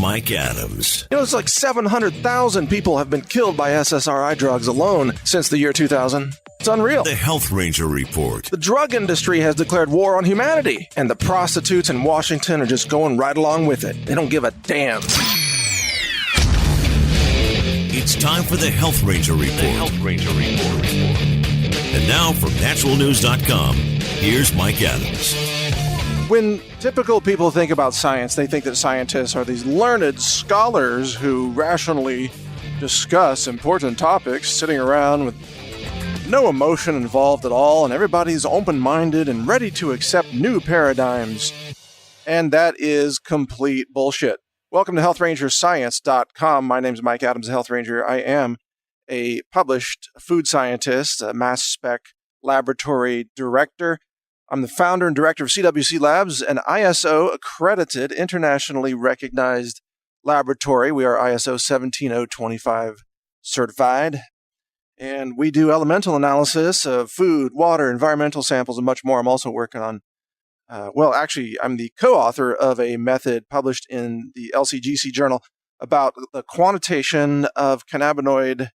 Mike Adams. It's like 700,000 people have been killed by SSRI drugs alone since the year 2000. It's unreal. The Health Ranger Report. The drug industry has declared war on humanity, and the prostitutes in Washington are just going right along with it. They don't give a damn. It's time for the Health Ranger Report. The Health Ranger Report. And now from naturalnews.com, here's Mike Adams. When typical people think about science, they think that scientists are these learned scholars who rationally discuss important topics, sitting around with no emotion involved at all, and everybody's open-minded and ready to accept new paradigms. And that is complete bullshit. Welcome to HealthRangerScience.com. My name is Mike Adams, the Health Ranger. I am a published food scientist, a mass spec laboratory director. I'm the founder and director of CWC Labs, an ISO-accredited, internationally recognized laboratory. We are ISO 17025 certified. And we do elemental analysis of food, water, environmental samples, and much more. I'm also working on, I'm the co-author of a method published in the LCGC journal about the quantitation of cannabinoid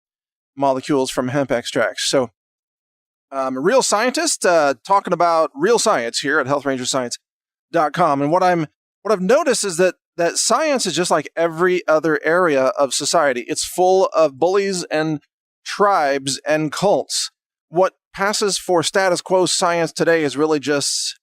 molecules from hemp extracts. So I'm a real scientist talking about real science here at HealthRangerScience.com. And what I've noticed is that science is just like every other area of society. It's full of bullies and tribes and cults. What passes for status quo science today is really just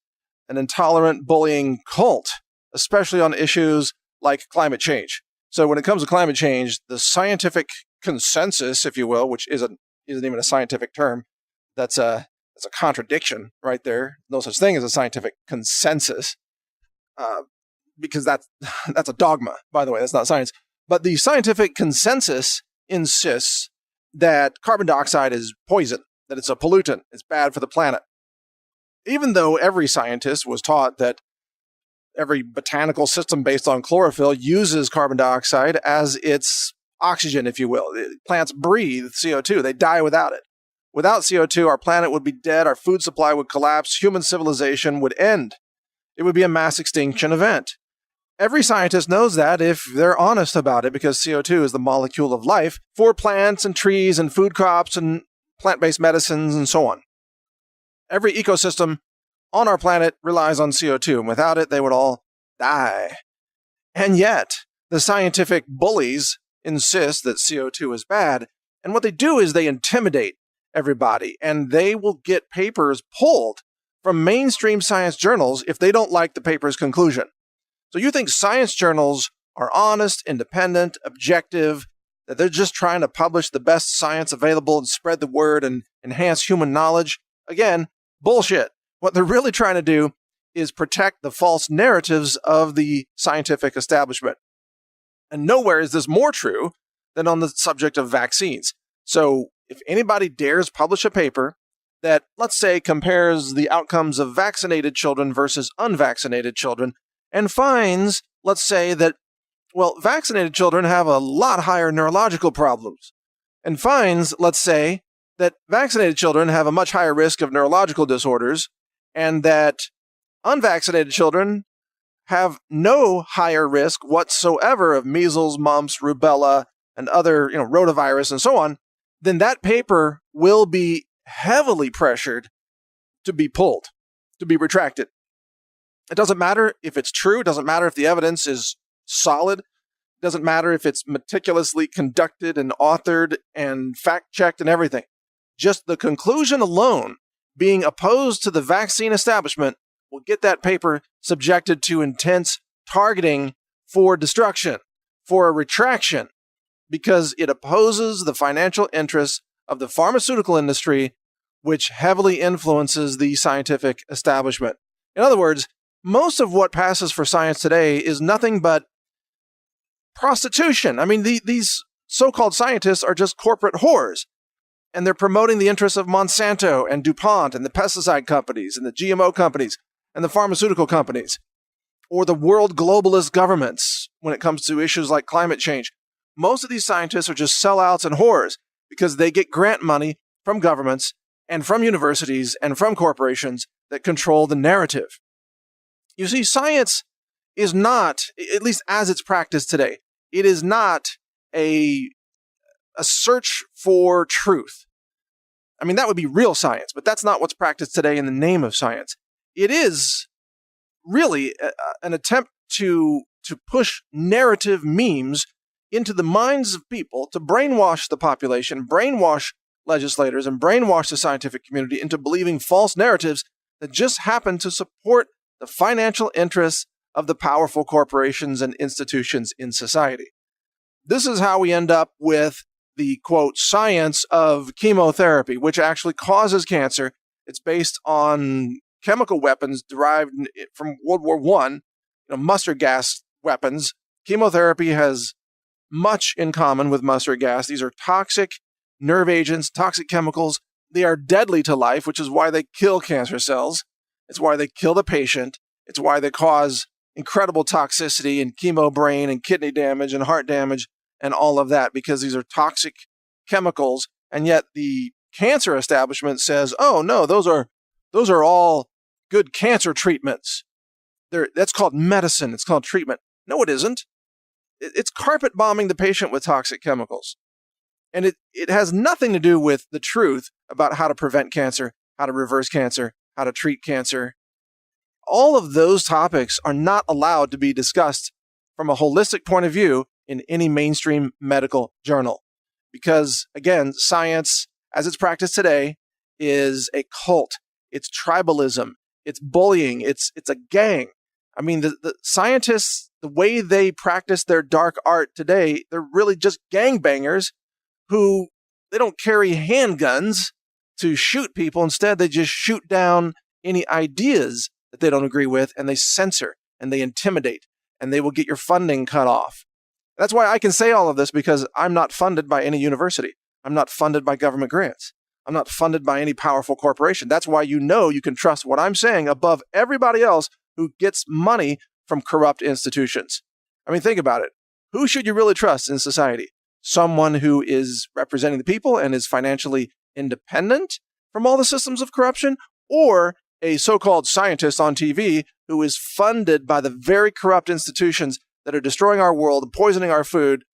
an intolerant bullying cult, especially on issues like climate change. So when it comes to climate change, the scientific consensus, if you will, which isn't even a scientific term, that's a contradiction right there. No such thing as a scientific consensus, because that's a dogma, by the way. That's not science. But the scientific consensus insists that carbon dioxide is poison, that it's a pollutant, it's bad for the planet. Even though every scientist was taught that every botanical system based on chlorophyll uses carbon dioxide as its oxygen, if you will. Plants breathe CO2. They die without it. Without CO2, our planet would be dead, our food supply would collapse, human civilization would end. It would be a mass extinction event. Every scientist knows that if they're honest about it, because CO2 is the molecule of life for plants and trees and food crops and plant-based medicines and so on. Every ecosystem on our planet relies on CO2, and without it, they would all die. And yet, the scientific bullies insist that CO2 is bad, and what they do is they intimidate everybody, and they will get papers pulled from mainstream science journals if they don't like the paper's conclusion. So you think science journals are honest, independent, objective, that they're just trying to publish the best science available and spread the word and enhance human knowledge? Again, bullshit. What they're really trying to do is protect the false narratives of the scientific establishment. And nowhere is this more true than on the subject of vaccines. So if anybody dares publish a paper that, let's say, compares the outcomes of vaccinated children versus unvaccinated children, and finds, let's say, that, vaccinated children have a lot higher neurological problems, and finds, let's say, that vaccinated children have a much higher risk of neurological disorders, and that unvaccinated children have no higher risk whatsoever of measles, mumps, rubella, and other, rotavirus and so on, then that paper will be heavily pressured to be pulled, to be retracted. It doesn't matter if it's true. It doesn't matter if the evidence is solid. It doesn't matter if it's meticulously conducted and authored and fact-checked and everything. Just the conclusion alone, being opposed to the vaccine establishment, will get that paper subjected to intense targeting for destruction, for a retraction, because it opposes the financial interests of the pharmaceutical industry, which heavily influences the scientific establishment. In other words, most of what passes for science today is nothing but prostitution. I mean, these so-called scientists are just corporate whores, and they're promoting the interests of Monsanto and DuPont and the pesticide companies and the GMO companies and the pharmaceutical companies, or the world globalist governments when it comes to issues like climate change. Most of these scientists are just sellouts and whores because they get grant money from governments and from universities and from corporations that control the narrative. You see, science is not, at least as it's practiced today, it is not a search for truth. I mean, that would be real science, but that's not what's practiced today in the name of science. It is really an attempt to push narrative memes into the minds of people, to brainwash the population, brainwash legislators, and brainwash the scientific community into believing false narratives that just happen to support the financial interests of the powerful corporations and institutions in society. This is how we end up with the, quote, science of chemotherapy, which actually causes cancer. It's based on chemical weapons derived from World War I, mustard gas weapons. Chemotherapy has much in common with mustard gas. These are toxic nerve agents, toxic chemicals. They are deadly to life, which is why they kill cancer cells. It's why they kill the patient. It's why they cause incredible toxicity and chemo brain and kidney damage and heart damage and all of that, because these are toxic chemicals. And yet the cancer establishment says, oh no, those are all good cancer treatments. That's called medicine. It's called treatment. No, it isn't. It's carpet bombing the patient with toxic chemicals. And it has nothing to do with the truth about how to prevent cancer, how to reverse cancer, how to treat cancer. All of those topics are not allowed to be discussed from a holistic point of view in any mainstream medical journal. Because, again, science, as it's practiced today, is a cult. It's tribalism. It's bullying. It's a gang. I mean, the scientists, the way they practice their dark art today, they're really just gangbangers who, they don't carry handguns to shoot people. Instead, they just shoot down any ideas that they don't agree with, and they censor and they intimidate, and they will get your funding cut off. That's why I can say all of this, because I'm not funded by any university. I'm not funded by government grants. I'm not funded by any powerful corporation. That's why you can trust what I'm saying above everybody else who gets money from corrupt institutions. I mean, think about it. Who should you really trust in society? Someone who is representing the people and is financially independent from all the systems of corruption, or a so-called scientist on TV who is funded by the very corrupt institutions that are destroying our world, poisoning our food,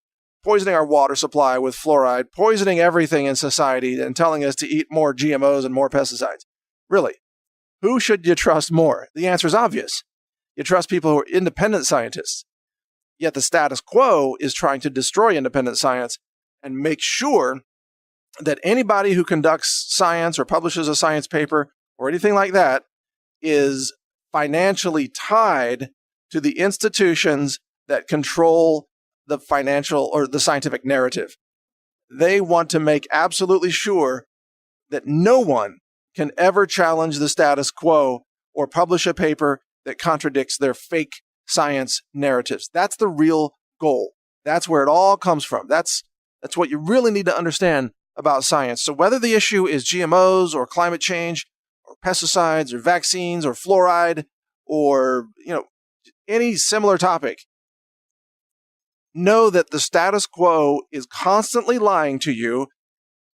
poisoning our water supply with fluoride, poisoning everything in society, and telling us to eat more GMOs and more pesticides. Really, who should you trust more? The answer is obvious. You trust people who are independent scientists. Yet the status quo is trying to destroy independent science and make sure that anybody who conducts science or publishes a science paper or anything like that is financially tied to the institutions that control the financial or the scientific narrative. They want to make absolutely sure that no one can ever challenge the status quo or publish a paper that contradicts their fake science narratives. That's the real goal. That's where it all comes from. That's what you really need to understand about science. So whether the issue is GMOs or climate change or pesticides or vaccines or fluoride or, any similar topic, know that the status quo is constantly lying to you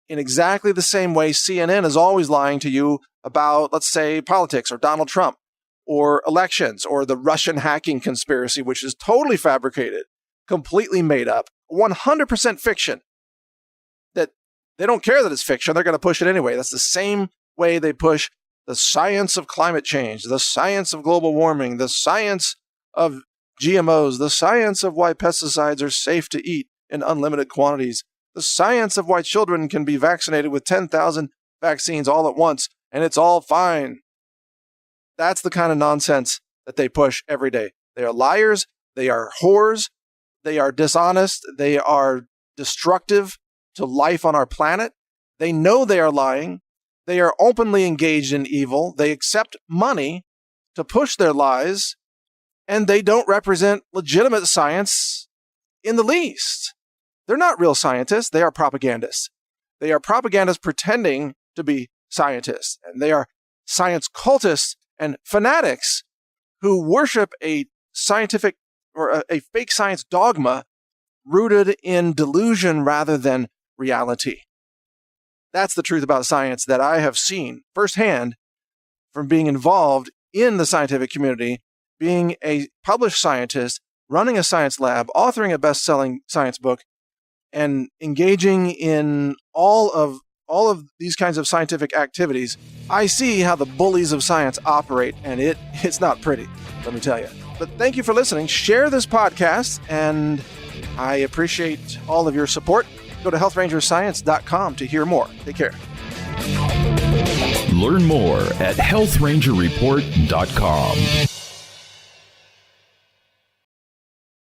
in exactly the same way CNN is always lying to you about, let's say, politics or Donald Trump or elections or the Russian hacking conspiracy, which is totally fabricated, completely made up, 100% fiction. That they don't care that it's fiction. They're going to push it anyway. That's the same way they push the science of climate change, the science of global warming, the science of GMOs, the science of why pesticides are safe to eat in unlimited quantities, the science of why children can be vaccinated with 10,000 vaccines all at once, and it's all fine. That's the kind of nonsense that they push every day. They are liars. They are whores. They are dishonest. They are destructive to life on our planet. They know they are lying. They are openly engaged in evil. They accept money to push their lies, and they don't represent legitimate science in the least. They're not real scientists. They are propagandists. They are propagandists pretending to be scientists, and they are science cultists and fanatics who worship a scientific or a fake science dogma rooted in delusion rather than reality. That's the truth about science that I have seen firsthand from being involved in the scientific community being a published scientist, running a science lab, authoring a best-selling science book, and engaging in all of these kinds of scientific activities, I see how the bullies of science operate, and it's not pretty, let me tell you. But thank you for listening. Share this podcast, and I appreciate all of your support. Go to healthrangerscience.com to hear more. Take care. Learn more at healthrangerreport.com.